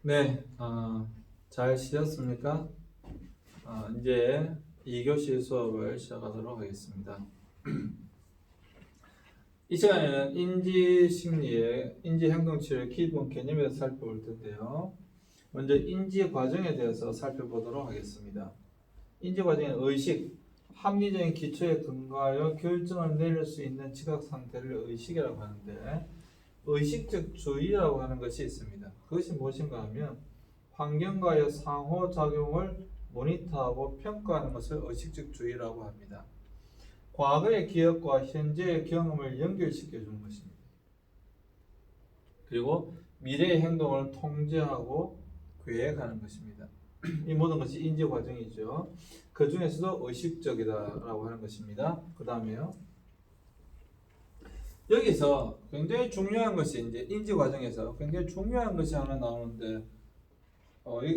네, 잘 쉬셨습니까? 이제 2교시 수업을 시작하도록 하겠습니다. 이 시간에는 인지심리의 인지행동치료의 기본 개념에 대해서 살펴볼 텐데요. 먼저 인지 과정에 대해서 살펴보도록 하겠습니다. 인지 과정은 의식, 합리적인 기초에 근거하여 결정을 내릴 수 있는 지각 상태를 의식이라고 하는데, 의식적 주의라고 하는 것이 있습니다. 그것이 무엇인가 하면 환경과의 상호작용을 모니터하고 평가하는 것을 의식적 주의라고 합니다. 과거의 기억과 현재의 경험을 연결시켜 주는 것입니다. 그리고 미래의 행동을 통제하고 계획하는 것입니다. 이 모든 것이 인지 과정이죠. 그 중에서도 의식적이다라고 하는 것입니다. 그 다음에요. 여기서 굉장히 중요한 것이 이제 인지 과정에서 굉장히 중요한 것이 하나 나오는데,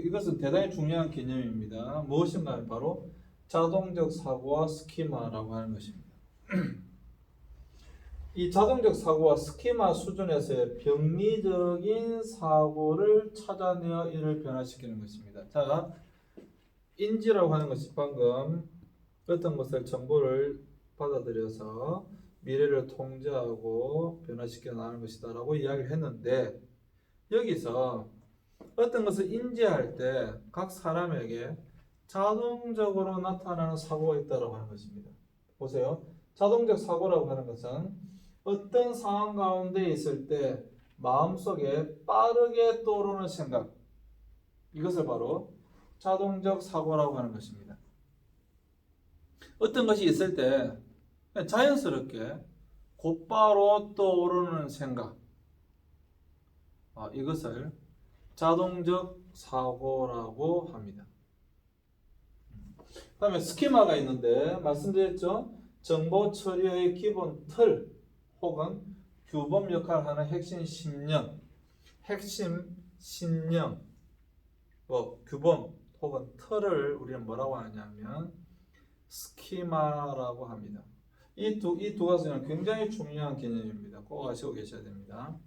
이것은 대단히 중요한 개념입니다. 무엇인가 하면 바로 자동적 사고와 스키마라고 하는 것입니다. 이 자동적 사고와 스키마 수준에서의 병리적인 사고를 찾아내어 이를 변화시키는 것입니다. 자, 인지라고 하는 것이 방금 어떤 것을 정보를 받아들여서 미래를 통제하고 변화시켜 나가는 것이다 라고 이야기를 했는데, 여기서 어떤 것을 인지할 때 각 사람에게 자동적으로 나타나는 사고가 있다고 하는 것입니다. 보세요. 자동적 사고라고 하는 것은 어떤 상황 가운데 있을 때 마음속에 빠르게 떠오르는 생각, 이것을 바로 자동적 사고라고 하는 것입니다. 어떤 것이 있을 때 자연스럽게 곧바로 떠오르는 생각, 이것을 자동적 사고라고 합니다. 그 다음에 스키마가 있는데 말씀드렸죠. 정보 처리의 기본 틀 혹은 규범 역할을 하는 핵심 신념, 규범 혹은 틀을 우리는 뭐라고 하냐면 스키마라고 합니다. 이 두 가지는 굉장히 중요한 개념입니다. 꼭 아시고 계셔야 됩니다.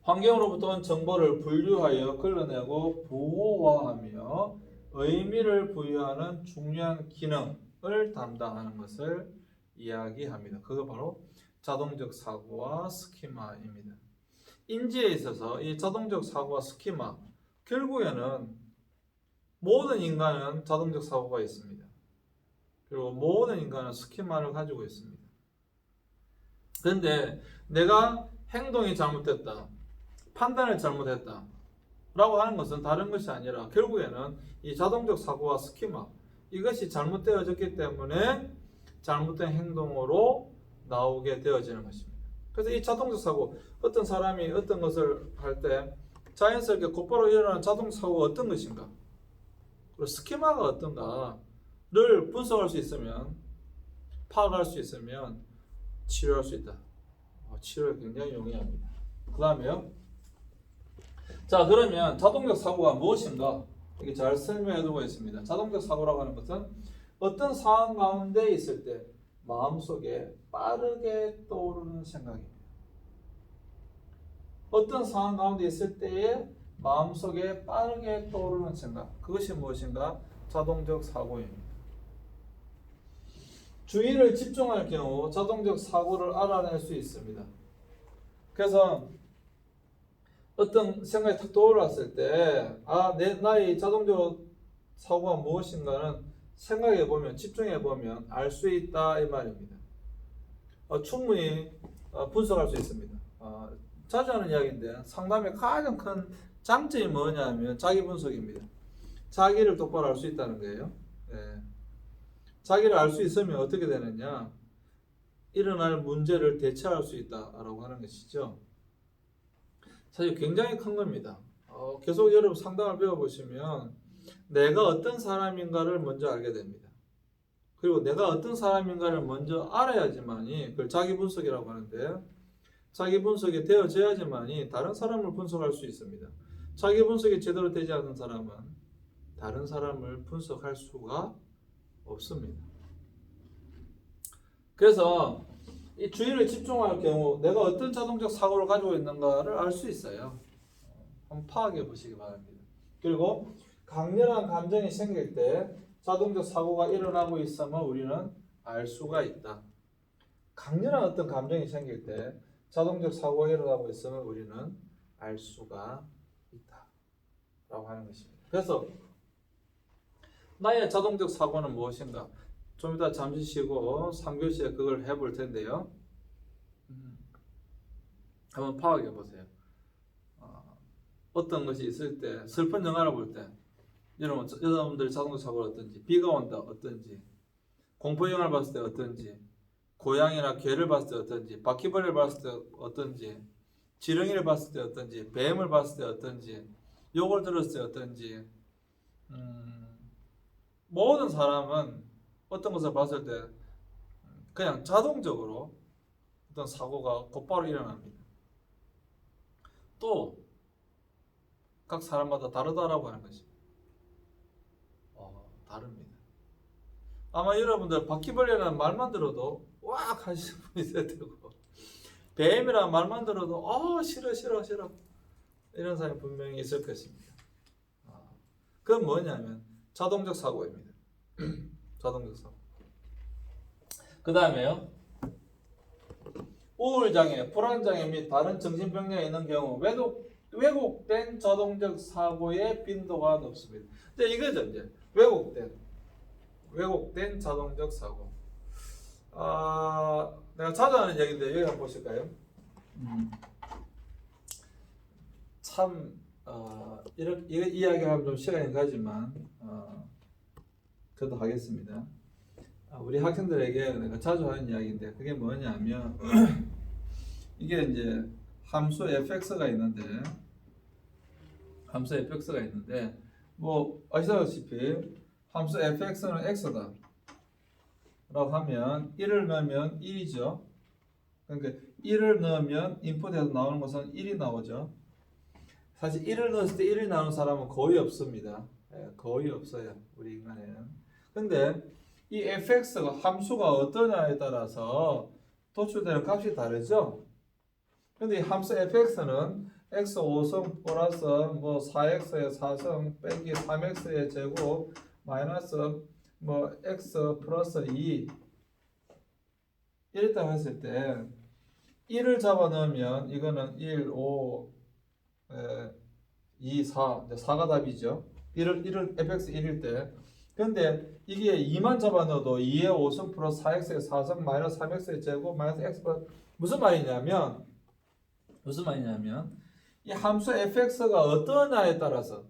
환경으로부터 온 정보를 분류하여 걸러내고 보호화하며 의미를 부여하는 중요한 기능을 담당하는 것을 이야기합니다. 그거 바로 자동적 사고와 스키마입니다. 인지에 있어서 이 자동적 사고와 스키마, 결국에는 모든 인간은 자동적 사고가 있습니다. 그리고 모든 인간은 스키마를 가지고 있습니다. 그런데 내가 행동이 잘못됐다, 판단을 잘못했다 라고 하는 것은 다른 것이 아니라 결국에는 이 자동적 사고와 스키마, 이것이 잘못되어졌기 때문에 잘못된 행동으로 나오게 되어지는 것입니다. 그래서 이 자동적 사고, 어떤 사람이 어떤 것을 할 때 자연스럽게 곧바로 일어나는 자동적 사고가 어떤 것인가, 그리고 스키마가 어떤가를 분석할 수 있으면, 파악할 수 있으면 치료할 수 있다. 치료에 굉장히 용이합니다. 그 다음에요. 자, 그러면 자동적 사고가 무엇인가? 이게 잘 설명해 두고 있습니다. 자동적 사고라고 하는 것은 어떤 상황 가운데 있을 때 마음속에 빠르게 떠오르는 생각입니다. 어떤 상황 가운데 있을 때에 마음속에 빠르게 떠오르는 생각, 그것이 무엇인가? 자동적 사고입니다. 주의를 집중할 경우 자동적 사고를 알아낼 수 있습니다. 그래서 어떤 생각이 탁 떠올랐을 때, 나의 자동적 사고가 무엇인가는 생각해보면, 집중해보면 알 수 있다, 이 말입니다. 충분히 분석할 수 있습니다. 자주 하는 이야기인데, 상담의 가장 큰 장점이 뭐냐면 자기 분석입니다. 자기를 똑바로 알 수 있다는 거예요. 네. 자기를 알 수 있으면 어떻게 되느냐? 일어날 문제를 대처할 수 있다라고 하는 것이죠. 사실 굉장히 큰 겁니다. 계속 여러분 상담을 배워보시면 내가 어떤 사람인가를 먼저 알게 됩니다. 그리고 내가 어떤 사람인가를 먼저 알아야지만이, 그걸 자기 분석이라고 하는데, 자기 분석이 되어져야지만이 다른 사람을 분석할 수 있습니다. 자기 분석이 제대로 되지 않는 사람은 다른 사람을 분석할 수가 없습니다. 그래서 이 주의를 집중할 경우 내가 어떤 자동적 사고를 가지고 있는가를 알 수 있어요. 한번 한번 파악해 보시기 바랍니다. 그리고 강렬한 감정이 생길 때 자동적 사고가 일어나고 있음을 우리는 알 수가 있다. 강렬한 어떤 감정이 생길 때 자동적 사고가 일어나고 있음을 우리는 알 수가 있다 라고 하는 것입니다. 그래서 나의 자동적 사고는 무엇인가? 좀 이따 잠시 쉬고 3교시에 그걸 해볼 텐데요. 한번 파악해 보세요. 어떤 것이 있을 때, 슬픈 영화를 볼 때, 여러분들 자동적 사고가 어떤지, 비가 온다 어떤지, 공포 영화를 봤을 때 어떤지, 고양이나 개를 봤을 때 어떤지, 바퀴벌레를 봤을 때 어떤지, 지렁이를 봤을 때 어떤지, 뱀을 봤을 때 어떤지, 욕을 들었을 때 어떤지, 모든 사람은 어떤 것을 봤을 때 그냥 자동적으로 어떤 사고가 곧바로 일어납니다. 또 각 사람마다 다르다라고 하는 것입니다. 다릅니다. 아마 여러분들 바퀴벌레라는 말만 들어도 왁 하시는 분이 있어야 되고, 뱀이라는 말만 들어도 싫어 이런 사람이 분명히 있을 것입니다. 그건 뭐냐면 자동적 사고입니다. 자동적 사고. 그 다음에요, 우울장애, 불안장애 및 다른 정신병리가 있는 경우 왜곡된 자동적 사고의 빈도가 높습니다. 이제 이거죠. 이제 왜곡된 자동적 사고. 내가 자주 하는 얘기인데 여기 한번 보실까요? 참 이렇게 이야기하면 좀 시간이 가지만 저도 하겠습니다. 우리 학생들에게 내가 자주 하는 이야기인데 그게 뭐냐면 이게 이제 함수 fx가 있는데 뭐 아시다시피 함수 fx는 x다 라고 하면 1을 넣으면 1이죠. 그러니까 1을 넣으면 인풋에서 나오는 것은 1이 나오죠. 사실 1을 넣었을 때 1이 나오는 사람은 거의 없습니다. 거의 없어요, 우리 인간에는. 근데 이 fx가 함수가 어떠냐에 따라서 도출되는 값이 다르죠. 근데 이 함수 fx는 x 5성 플러스 뭐 4x의 4성 빼기 3x의 제곱 마이너스 뭐 x 플러스 2 이랬다고 했을 때 1을 잡아 넣으면 이거는 1, 5, 2, 4, 4가 답이죠. 1을 fx 1일 때. 근데 이게 2만 잡아 넣어도 2의 5성 플러스 4x의 4성 마이너스 3x의 제곱 마이너스 x 플러스 무슨 말이냐면 이 함수 fx가 어떠냐에 따라서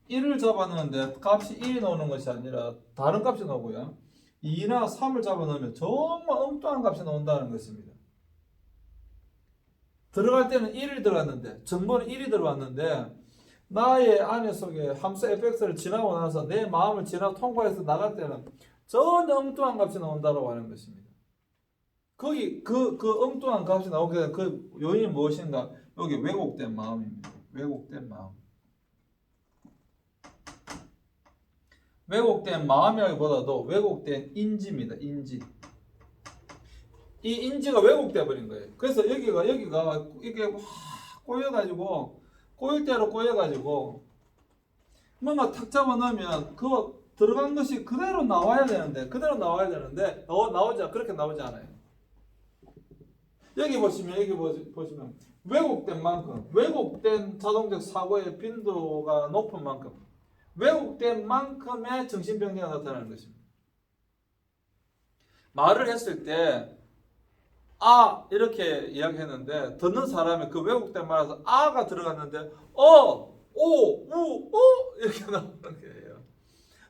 1을 잡아넣는데 값이 1이 나오는 것이 아니라 다른 값이 나오고요. 2나 3을 잡아넣으면 정말 엉뚱한 값이 나온다는 것입니다. 들어갈 때는 1이 들어갔는데 정보는 1이 들어왔는데 나의 안에 속에 함수 fx를 지나고 나서 내 마음을 통과해서 나갈 때는 전혀 엉뚱한 값이 나온다고 하는 것입니다. 거기 그 엉뚱한 값이 나오게 된 그 요인이 무엇인가? 여기 왜곡된 마음입니다. 왜곡된 마음. 왜곡된 마음이라기보다도 왜곡된 인지입니다. 인지. 이 인지가 왜곡돼 버린 거예요. 그래서 여기가 이게 막 꼬여가지고 꼬일 대로 꼬여가지고 뭔가 탁 잡아 넣으면 그 들어간 것이 그대로 나와야 되는데 그렇게 나오지 않아요. 여기 보시면 왜곡된 자동적 사고의 빈도가 높은 만큼 왜곡된 만큼의 정신병리가 나타나는 것입니다. 말을 했을 때 이렇게 이야기했는데 듣는 사람이 그 왜곡된 말에서 가 들어갔는데 오, 우, 이렇게 나오는 거예요.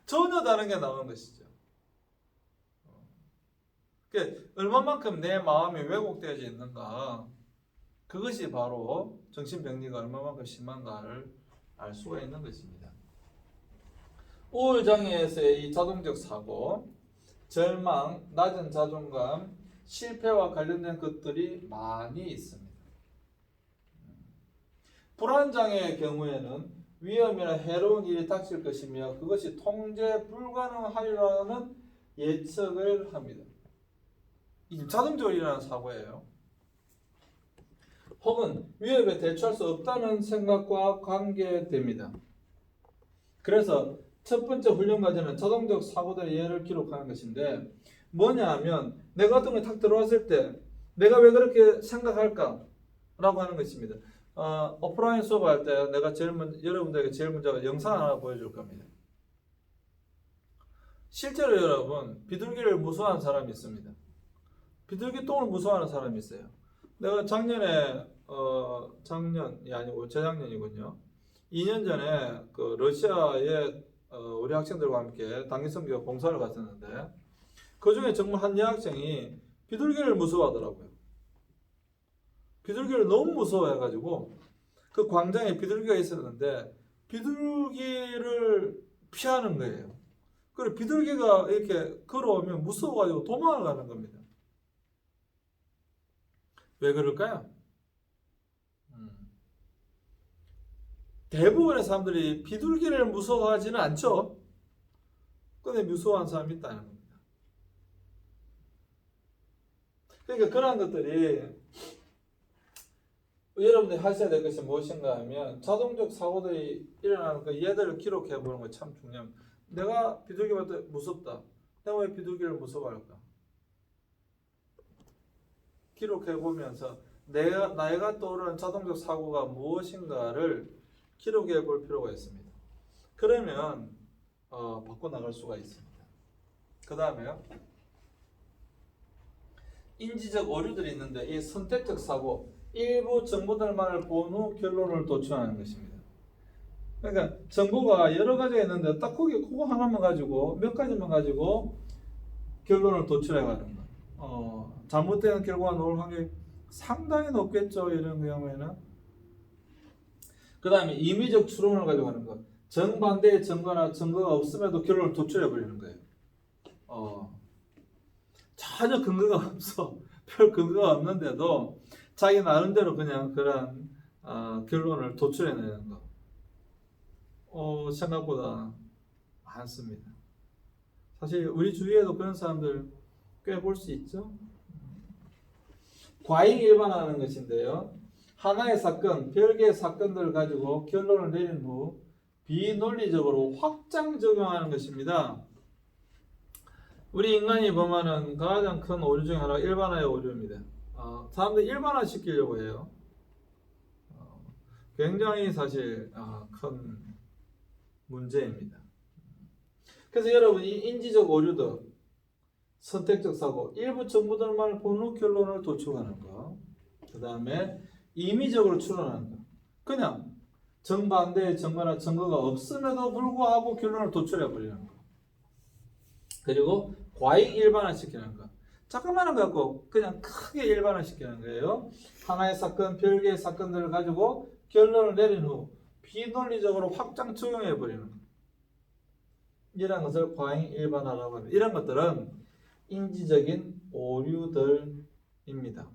전혀 다른 게 나오는 것이죠. 얼마만큼 내 마음이 왜곡되어져 있는가, 그것이 바로 정신병리가 얼마만큼 심한가를 알 수가 있는 것입니다. 우울장애에서의 이 자동적 사고, 절망, 낮은 자존감, 실패와 관련된 것들이 많이 있습니다. 불안장애의 경우에는 위험이나 해로운 일이 닥칠 것이며 그것이 통제 불가능하리라는 예측을 합니다. 이 자동적으로 일어나는 사고예요. 혹은 위협에 대처할 수 없다는 생각과 관계됩니다. 그래서 첫 번째 훈련 과제는 자동적 사고들의 예를 기록하는 것인데 뭐냐 하면 내가 어떤 게 탁 들어왔을 때 내가 왜 그렇게 생각할까? 라고 하는 것입니다. 오프라인 수업할 때 내가 여러분들에게 제일 먼저 영상 하나 보여줄 겁니다. 실제로 여러분 비둘기를 무서워하는 사람이 있습니다. 비둘기 똥을 무서워하는 사람이 있어요. 내가 작년이 아니고 재작년이군요. 2년 전에 그 러시아에 우리 학생들과 함께 단기선교 봉사를 갔었는데 그 중에 정말 한 여학생이 비둘기를 무서워하더라고요. 비둘기를 너무 무서워해가지고 그 광장에 비둘기가 있었는데 비둘기를 피하는 거예요. 그리고 비둘기가 이렇게 걸어오면 무서워가지고 도망을 가는 겁니다. 왜 그럴까요? 대부분의 사람들이 비둘기를 무서워하지는 않죠. 근데 무서워하는 사람이 있다는 겁니다. 그러니까 그런 것들이 여러분들이 하셔야 될 것이 무엇인가 하면 자동적 사고들이 일어나는 그 얘들을 기록해 보는 거 참 중요합니다. 내가 비둘기 봤을 때 무섭다. 내가 왜 비둘기를 무서워할까? 기록해 보면서 나이가 떠오르는 자동적 사고가 무엇인가를 기록해 볼 필요가 있습니다. 그러면 바꿔나갈 수가 있습니다. 그 다음에요. 인지적 오류들이 있는데 이 선택적 사고, 일부 정보들만을 본 후 결론을 도출하는 것입니다. 그러니까 정보가 여러 가지가 있는데 딱 그거 하나만 가지고 몇 가지만 가지고 결론을 도출해가는 거. 잘못된 결과가 나올 확률이 상당히 높겠죠. 이런 경우에는. 그 다음에 임의적 추론을 가지고 하는 것. 정반대의 증거나 증거가 없음에도 결론을 도출해버리는 거예요. 전혀 근거가 없어. 별 근거가 없는데도 자기 나름대로 그냥 그런 결론을 도출해내는 거. 생각보다 많습니다. 사실 우리 주위에도 그런 사람들 꽤 볼 수 있죠. 과잉 일반화하는 것인데요. 하나의 사건, 별개의 사건들을 가지고 결론을 내린 후 비논리적으로 확장 적용하는 것입니다. 우리 인간이 범하는 가장 큰 오류 중 하나가 일반화의 오류입니다. 사람들이 일반화 시키려고 해요. 굉장히 사실 큰 문제입니다. 그래서 여러분 이 인지적 오류도 선택적 사고, 일부 정보들만을 본 후 결론을 도출하는 거. 그 다음에 임의적으로 추론하는 거. 그냥 정반대의 증거나 증거가 없음에도 불구하고 결론을 도출해버리는 거. 그리고 과잉 일반화시키는 거. 자그마한 거 갖고 그냥 크게 일반화시키는 거예요. 하나의 사건, 별개의 사건들을 가지고 결론을 내린 후 비논리적으로 확장 적용해버리는 거. 이런 것을 과잉 일반화라고 합니다. 이런 것들은 인지적인 오류들입니다.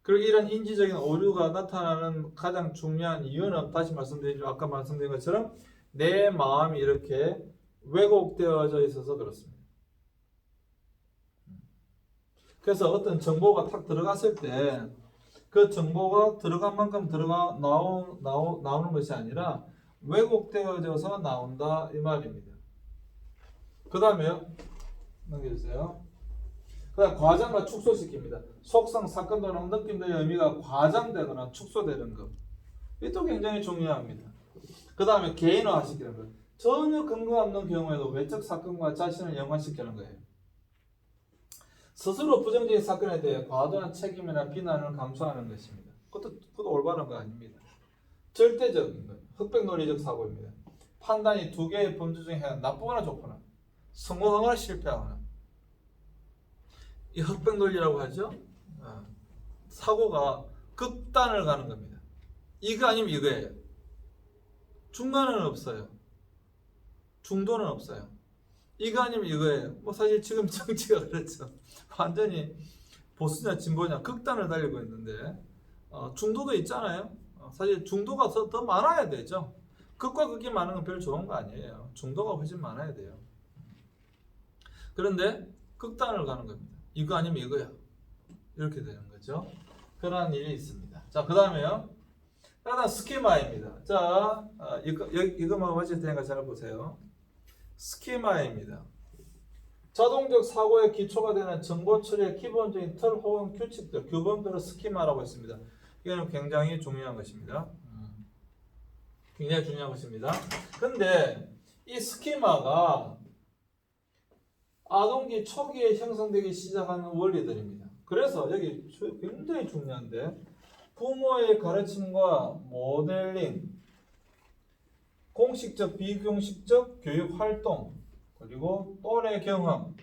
그리고 이런 인지적인 오류가 나타나는 가장 중요한 이유는 다시 말씀드리죠. 아까 말씀드린 것처럼 내 마음이 이렇게 왜곡되어져 있어서 그렇습니다. 그래서 어떤 정보가 탁 들어갔을 때 그 정보가 들어간 만큼 나오는 것이 아니라 왜곡되어져서 나온다 이 말입니다. 그 다음에요. 넘겨주세요. 그 다음 과장과 축소시킵니다. 속성, 사건 또는 느낌의 의미가 과장되거나 축소되는 것. 이것도 굉장히 중요합니다. 그 다음에 개인화시키는 것. 전혀 근거 없는 경우에도 외적 사건과 자신을 연관시키는 거예요. 스스로 부정적인 사건에 대해 과도한 책임이나 비난을 감수하는 것입니다. 그것도 올바른 거 아닙니다. 절대적인 것, 흑백논리적 사고입니다. 판단이 두 개의 범주 중에 하나, 나쁘거나 좋거나, 성공하거나 실패하거나. 이 흑백논리라고 하죠. 사고가 극단을 가는 겁니다. 이거 아니면 이거예요. 중간은 없어요. 중도는 없어요. 이거 아니면 이거예요. 사실 지금 정치가 그렇죠. 완전히 보수냐 진보냐 극단을 달리고 있는데 중도도 있잖아요. 사실 중도가 더 많아야 되죠. 극과 극이 많은 건 별로 좋은 거 아니에요. 중도가 훨씬 많아야 돼요. 그런데 극단을 가는 겁니다. 이거 아니면 이거야. 이렇게 되는 거죠. 그런 일이 있습니다. 자, 그 다음에요. 그다음 스키마입니다. 자, 이거만 맞을 테니까 잘 보세요. 스키마입니다. 자동적 사고의 기초가 되는 정보 처리의 기본적인 틀 혹은 규칙들, 규범들을 스키마라고 했습니다. 이거는 굉장히 중요한 것입니다. 굉장히 중요한 것입니다. 근데 이 스키마가 아동기 초기에 형성되기 시작하는 원리들입니다. 그래서 여기 굉장히 중요한데 부모의 가르침과 모델링, 공식적, 비공식적 교육 활동, 그리고 또래 경험,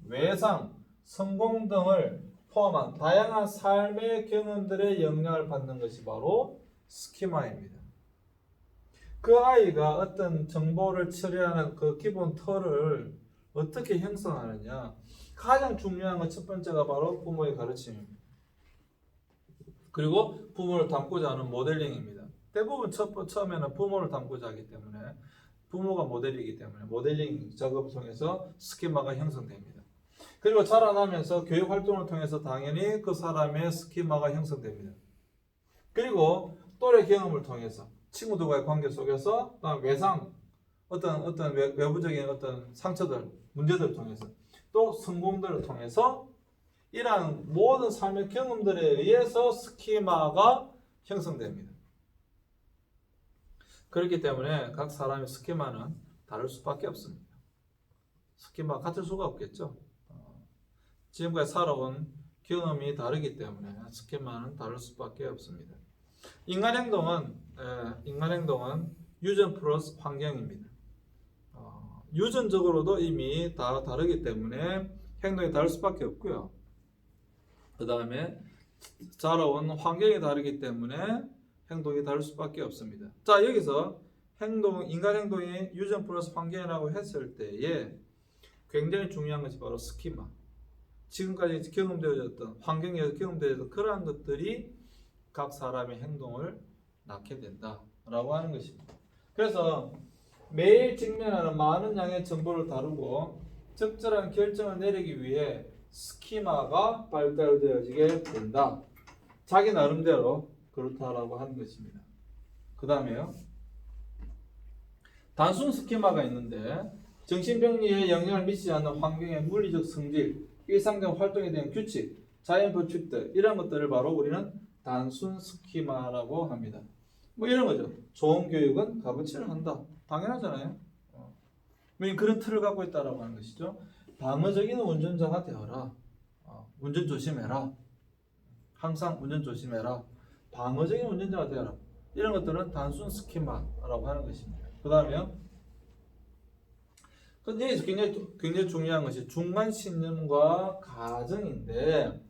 외상, 성공 등을 포함한 다양한 삶의 경험들의 영향을 받는 것이 바로 스키마입니다. 그 아이가 어떤 정보를 처리하는 그 기본 틀을 어떻게 형성하느냐, 가장 중요한 것 첫 번째가 바로 부모의 가르침입니다. 그리고 부모를 닮고자 하는 모델링입니다. 대부분 처음에는 부모를 닮고자 하기 때문에 부모가 모델이기 때문에 모델링 작업을 통해서 스키마가 형성됩니다. 그리고 자라나면서 교육 활동을 통해서 당연히 그 사람의 스키마가 형성됩니다. 그리고 또래 경험을 통해서 친구들과의 관계 속에서 외상, 어떤 외부적인 어떤 상처들, 문제들을 통해서 또 성공들을 통해서 이러한 모든 삶의 경험들에 의해서 스키마가 형성됩니다. 그렇기 때문에 각 사람의 스키마는 다를 수밖에 없습니다. 스키마 같을 수가 없겠죠. 지금까지 살아온 경험이 다르기 때문에 스키마는 다를 수밖에 없습니다. 인간 행동은 유전 플러스 환경입니다. 유전적으로도 이미 다 다르기 때문에 행동이 다를 수밖에 없고요. 그 다음에 자라온 환경이 다르기 때문에 행동이 다를 수밖에 없습니다. 자, 여기서 인간 행동이 유전 플러스 환경이라고 했을 때에 굉장히 중요한 것이 바로 스키마. 지금까지 경험되어졌던, 환경에서 경험되어졌던 그러한 것들이 각 사람의 행동을 낳게 된다라고 하는 것입니다. 그래서 매일 직면하는 많은 양의 정보를 다루고 적절한 결정을 내리기 위해 스키마가 발달되어지게 된다. 자기 나름대로 그렇다라고 하는 것입니다. 그 다음에요. 단순 스키마가 있는데 정신병리에 영향을 미치지 않는 환경의 물리적 성질, 일상적 활동에 대한 규칙, 자연 법칙들 이런 것들을 바로 우리는 단순 스키마라고 합니다. 뭐 이런 거죠. 좋은 교육은 값어치를 한다. 당연하잖아요. 그런 틀을 갖고 있다라고 하는 것이죠. 방어적인 운전자가 되어라. 운전 조심해라. 항상 운전 조심해라. 방어적인 운전자가 되어라. 이런 것들은 단순 스키마라고 하는 것입니다. 그 다음에요. 근데 여기서 굉장히 중요한 것이 중간 신념과 가정인데,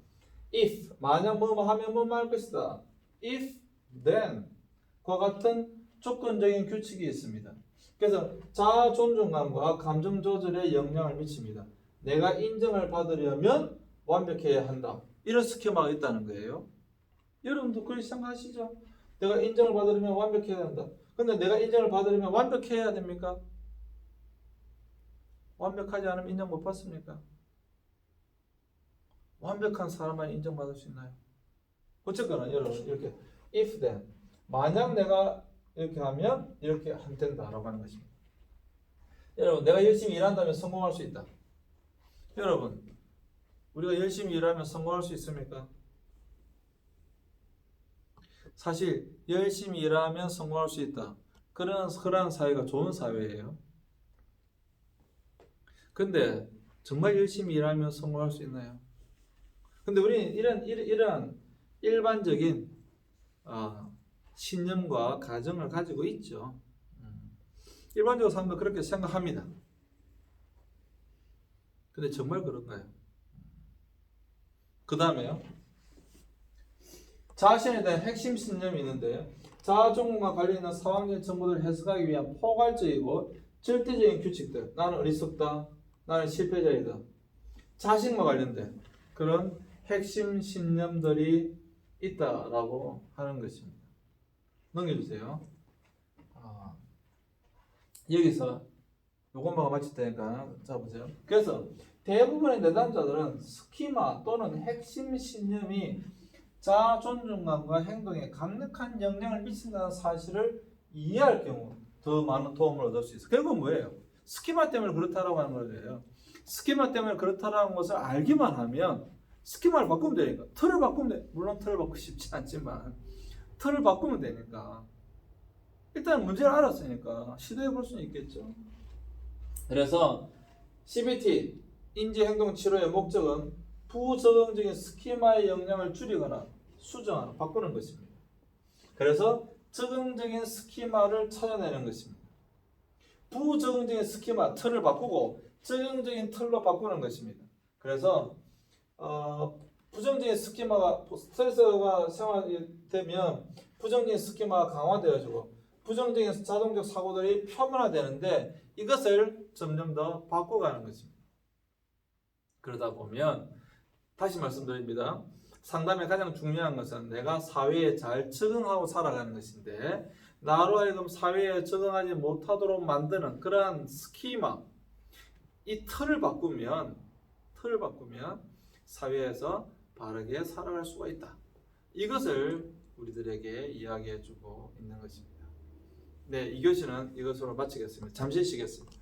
if 만약 뭐뭐 하면 뭐뭐 할 것이다. if then 과 같은 조건적인 규칙이 있습니다. 그래서 자아 존중감과 감정 조절에 영향을 미칩니다. 내가 인정을 받으려면 완벽해야 한다. 이런 스키마가 있다는 거예요. 여러분도 그렇게 생각하시죠? 내가 인정을 받으려면 완벽해야 한다. 근데 내가 인정을 받으려면 완벽해야 됩니까? 완벽하지 않으면 인정 못 받습니까? 완벽한 사람만 인정받을 수 있나요? 어쨌거나 여러분 이렇게 if then 만약 내가 이렇게 하면 이렇게 하면 된다라고 하는 것입니다. 여러분 내가 열심히 일한다면 성공할 수 있다. 여러분 우리가 열심히 일하면 성공할 수 있습니까? 사실 열심히 일하면 성공할 수 있다. 그런 사회가 좋은 사회예요. 근데 정말 열심히 일하면 성공할 수 있나요? 근데 우리는 이런 일반적인 신념과 가정을 가지고 있죠. 일반적으로 사람들 그렇게 생각합니다. 근데 정말 그런가요? 그 다음에요. 자신에 대한 핵심 신념이 있는데 자아 존중과 관련 있는 상황적 정보들을 해석하기 위한 포괄적이고 절대적인 규칙들. 나는 어리석다. 나는 실패자이다. 자신과 관련된 그런 핵심 신념들이 있다라고 하는 것입니다. 넘겨주세요. 여기서 요것만 마칠 테니까 자 보세요. 그래서 대부분의 내담자들은 스키마 또는 핵심 신념이 자아 존중감과 행동에 강력한 영향을 미친다는 사실을 이해할 경우 더 많은 도움을 얻을 수 있어요. 결국은 뭐예요? 스키마 때문에 그렇다라고 하는 거예요. 스키마 때문에 그렇다라는 것을 알기만 하면 스키마를 바꾸면 되니까. 틀을 바꾸면 돼. 물론 틀을 바꾸기 쉽지 않지만 틀을 바꾸면 되니까. 일단 문제를 알았으니까 시도해 볼 수는 있겠죠. 그래서 CBT 인지행동 치료의 목적은 부적응적인 스키마의 영향을 줄이거나 수정하거나 바꾸는 것입니다. 그래서 적응적인 스키마를 찾아내는 것입니다. 부적응적인 스키마 틀을 바꾸고 적응적인 틀로 바꾸는 것입니다. 그래서 부정적인 스키마가 스트레스가 생활이 되면 부정적인 스키마가 강화되어지고 부정적인 자동적 사고들이 표면화되는데 이것을 점점 더 바꿔가는 것입니다. 그러다 보면 다시 말씀드립니다. 상담의 가장 중요한 것은 내가 사회에 잘 적응하고 살아가는 것인데 나로 하여금 사회에 적응하지 못하도록 만드는 그러한 스키마, 이 틀을 바꾸면 사회에서 바르게 살아갈 수가 있다. 이것을 우리들에게 이야기해주고 있는 것입니다. 네, 이 교시는 이것으로 마치겠습니다. 잠시 쉬겠습니다.